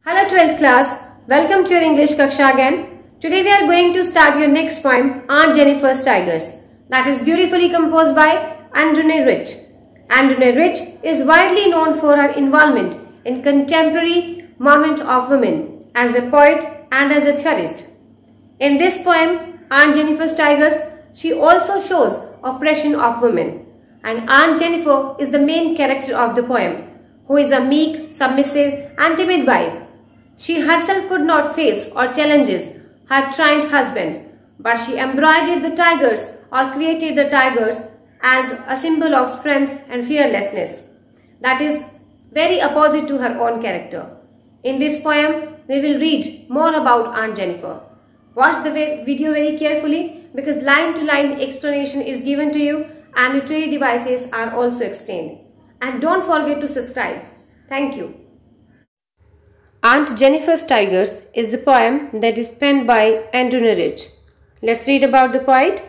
Hello 12th class, welcome to your English Kaksha again. Today we are going to start your next poem, Aunt Jennifer's Tigers, that is beautifully composed by Androne Rich. Androne Rich is widely known for her involvement in contemporary movement of women as a poet and as a theorist. In this poem, Aunt Jennifer's Tigers, she also shows oppression of women, and Aunt Jennifer is the main character of the poem, who is a meek, submissive and timid wife. She herself could not face or challenges her trained husband, but she embroidered the tigers or created the tigers as a symbol of strength and fearlessness. That is very opposite to her own character. In this poem, we will read more about Aunt Jennifer. Watch the video very carefully because line-to-line explanation is given to you and literary devices are also explained. And don't forget to subscribe. Thank you. Aunt Jennifer's Tigers is the poem that is penned by Androne Rich. Let's read about the poet.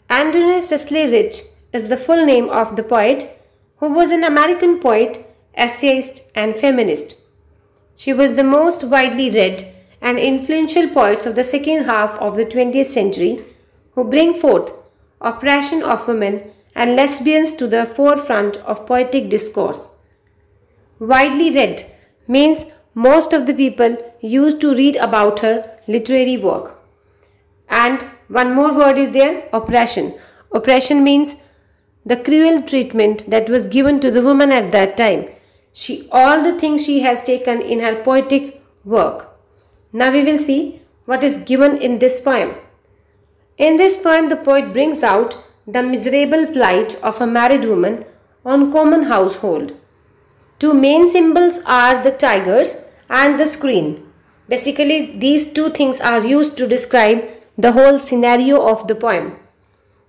Androne Cecily Rich is the full name of the poet, who was an American poet, essayist and feminist. She was the most widely read and influential poets of the second half of the 20th century who bring forth oppression of women and lesbians to the forefront of poetic discourse. Widely read means most of the people used to read about her literary work. And one more word is there, oppression. Oppression means the cruel treatment that was given to the woman at that time. All the things she has taken in her poetic work. Now we will see what is given in this poem. In this poem, the poet brings out the miserable plight of a married woman on common household. Two main symbols are the tigers and the screen. Basically, these two things are used to describe the whole scenario of the poem.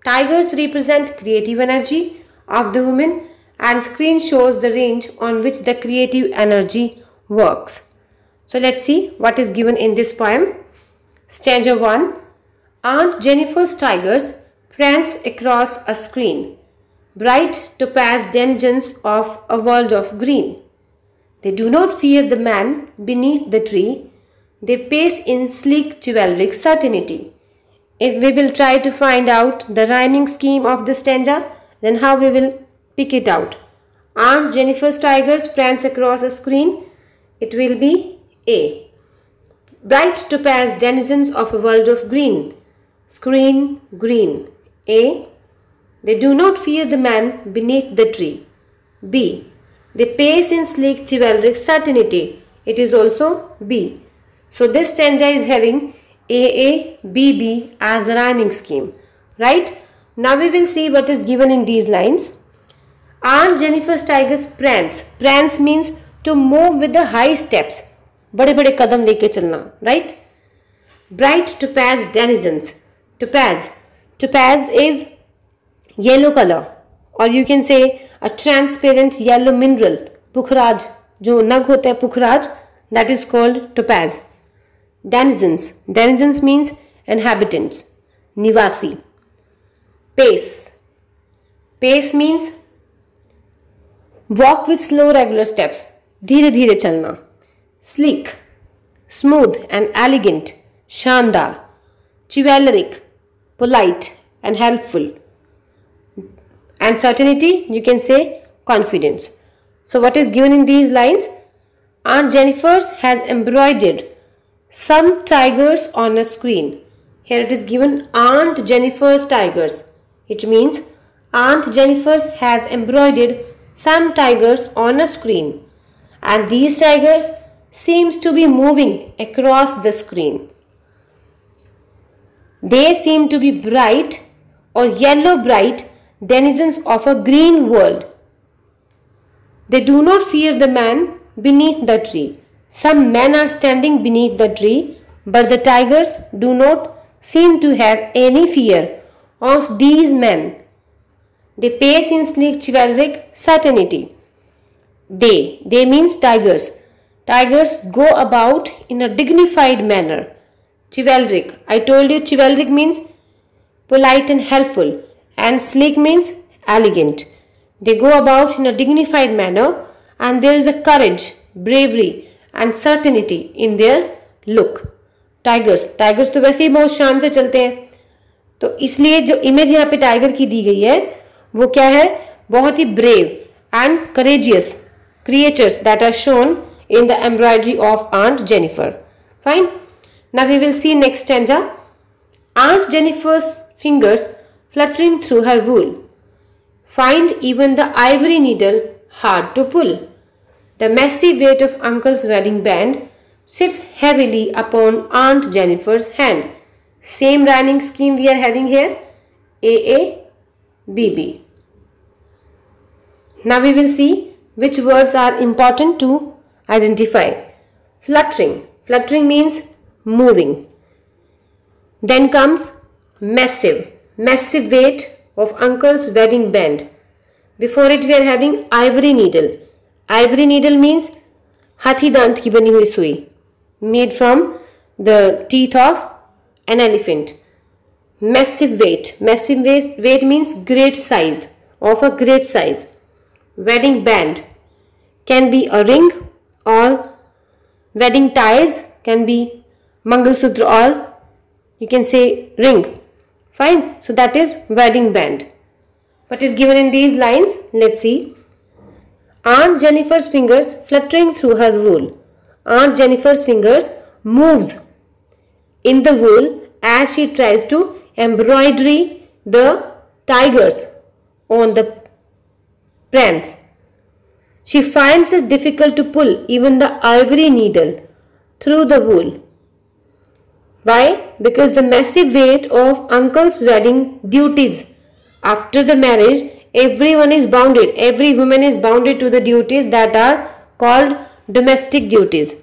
Tigers represent creative energy of the woman and screen shows the range on which the creative energy works. So let's see what is given in this poem. Stanza 1. Aunt Jennifer's tigers prance across a screen, bright topaz denizens of a world of green. They do not fear the man beneath the tree. They pace in sleek chivalric certainty. If we will try to find out the rhyming scheme of the stanza, then how we will pick it out? Aunt Jennifer's tigers prance across a screen. It will be A. Bright topaz denizens of a world of green. Screen, green. A. They do not fear the man beneath the tree. B. They pace in sleek chivalric certainty. It is also B. So this stanza is having AA, BB as a rhyming scheme. Right? Now we will see what is given in these lines. Aunt Jennifer's tigers prance. Prance means to move with the high steps. बड़े बड़े कदम लेके चलना. Right? Bright topaz denizens. Topaz. Topaz is yellow color. Or you can say a transparent yellow mineral, pukhraj, जो नग होता है pukhraj, that is called topaz. Denizens. Denizens means inhabitants, nivasi. Pace. Pace means walk with slow regular steps, धीरे धीरे चलना. Sleek, smooth and elegant, शानदार. Chivalric, polite and helpful. And certainty, you can say confidence. So what is given in these lines? Aunt Jennifer's has embroidered some tigers on a screen. Here it is given Aunt Jennifer's tigers. It means Aunt Jennifer's has embroidered some tigers on a screen. And these tigers seems to be moving across the screen. They seem to be bright or yellow bright denizens of a green world. They do not fear the man beneath the tree. Some men are standing beneath the tree, but the tigers do not seem to have any fear of these men. They pace in sleek chivalric certainty. They means tigers. Tigers go about in a dignified manner. Chivalric. I told you chivalric means polite and helpful. And sleek means elegant. They go about in a dignified manner and there is a courage, bravery and certainty in their look. Tigers तो वैसे ही बहुत शान से चलते हैं, तो इसलिए जो इमेज यहाँ पे टाइगर की दी गई है वो क्या है, बहुत ही brave and courageous creatures that are shown in the embroidery of Aunt Jennifer. Fine. Now we will see next stanza. Aunt Jennifer's fingers fluttering through her wool find even the ivory needle hard to pull. The massive weight of Uncle's wedding band sits heavily upon Aunt Jennifer's hand. Same rhyming scheme we are having here. A, B, B. Now we will see which words are important to identify. Fluttering. Fluttering means moving. Then comes massive. Massive weight of Uncle's wedding band. Before it we are having ivory needle. Ivory needle means हाथी दांत की बनी हुई सुई, made from the teeth of an elephant. Massive weight. Massive weight means great size, of a great size. Wedding band can be a ring or wedding ties, can be mangalsutra or you can say ring. Fine. So that is wedding band. What is given in these lines? Let's see. Aunt Jennifer's fingers fluttering through her wool. Aunt Jennifer's fingers moves in the wool as she tries to embroidery the tigers on the pants. She finds it difficult to pull even the ivory needle through the wool. Why? Because the massive weight of Uncle's wedding duties. After the marriage, everyone is bounded. Every woman is bounded to the duties that are called domestic duties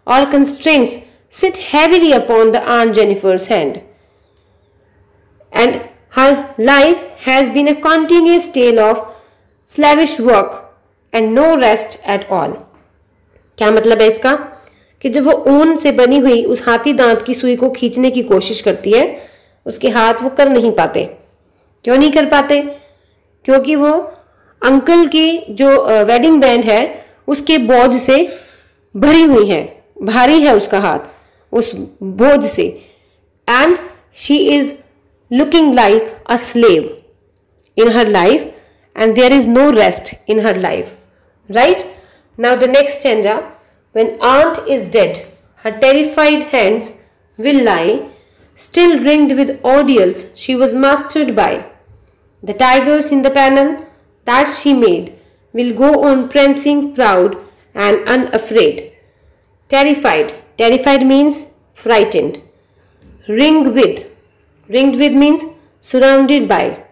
or constraints sit heavily upon the Aunt Jennifer's hand. And her life has been a continuous tale of slavish work and no rest at all. क्या मतलब है इसका, कि जब वो ऊन से बनी हुई उस हाथी दांत की सुई को खींचने की कोशिश करती है, उसके हाथ वो कर नहीं पाते. क्यों नहीं कर पाते? क्योंकि वो अंकल की जो वेडिंग बैंड है उसके बोझ से भरी हुई है, भारी है उसका हाथ उस बोझ से. And she is looking like a slave in her life and there is no rest in her life. Right? Now the next stanza. When aunt is dead, her terrified hands will lie, still ringed with ordeals she was mastered by. The tigers in the panel that she made will go on prancing proud and unafraid. Terrified. Terrified means frightened. Ringed with. Ringed with means surrounded by.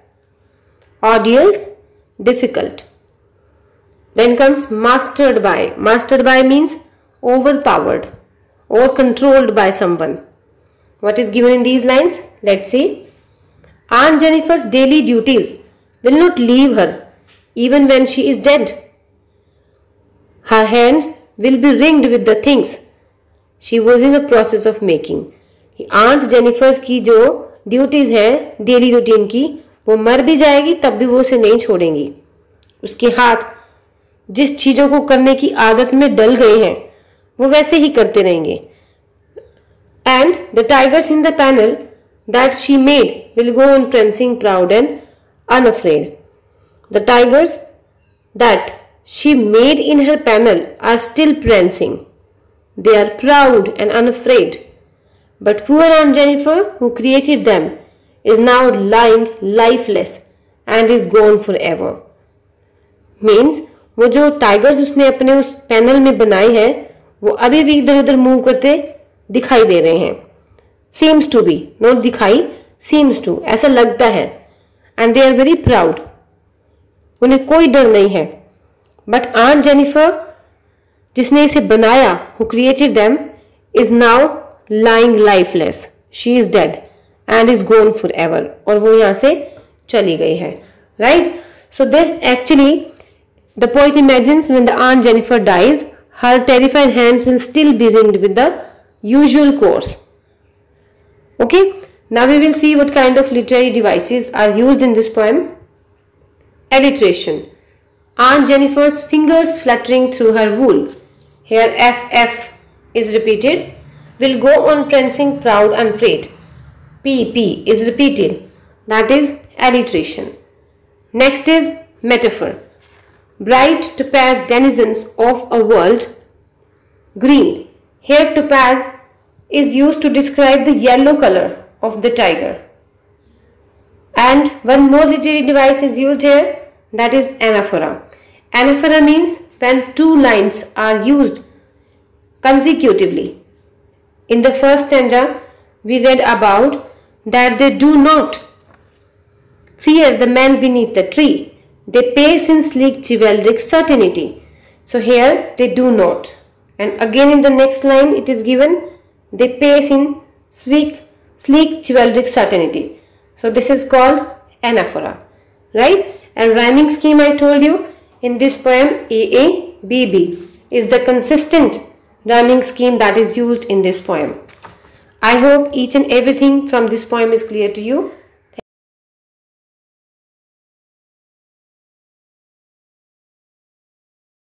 Ordeals, difficult. Then comes mastered by. Mastered by means overpowered or controlled by someone. What is given in these lines? Let's see. Aunt Jennifer's daily duties will not leave her even when she is dead. Her hands will be ringed with the things she was in the process of making. Aunt Jennifer's की जो duties हैं daily routine की, वो मर भी जाएगी तब भी वो उसे नहीं छोड़ेंगी. उसके हाथ जिस चीज़ों को करने की आदत में डल गए हैं वो वैसे ही करते रहेंगे. And the tigers in the panel that she made will go on prancing proud and unafraid. The tigers that she made in her panel are still prancing. They are proud and unafraid. But poor Aunt Jennifer, who created them, is now lying lifeless and is gone forever. Means वो जो tigers उसने अपने उस panel में बनाए हैं वो अभी भी इधर उधर मूव करते दिखाई दे रहे हैं. Seems to be, not दिखाई, seems to, ऐसा लगता है. And they are very proud. उन्हें कोई डर नहीं है. But Aunt Jennifer, जिसने इसे बनाया, who created them, is now lying lifeless. She is dead and is gone forever. और वो यहाँ से चली गई है. Right? So this actually, the poet imagines when the Aunt Jennifer dies, her terrified hands will still be ringed with the usual course. Okay? Now we will see what kind of literary devices are used in this poem. Alliteration. Aunt Jennifer's fingers fluttering through her wool. Here FF is repeated, will go on prancing proud and afraid. P is repeated, that is alliteration. Next is metaphor. Bright topaz denizens of a world green. Here topaz is used to describe the yellow color of the tiger. And one more literary device is used here, that is anaphora. Anaphora means when two lines are used consecutively. In the first stanza, we read about that they do not fear the man beneath the tree. They pace in sleek chivalric certainty. So here they do not. And again in the next line it is given, they pace in sleek chivalric certainty. So this is called anaphora, right? And rhyming scheme I told you, in this poem AA, BB is the consistent rhyming scheme that is used in this poem. I hope each and everything from this poem is clear to you.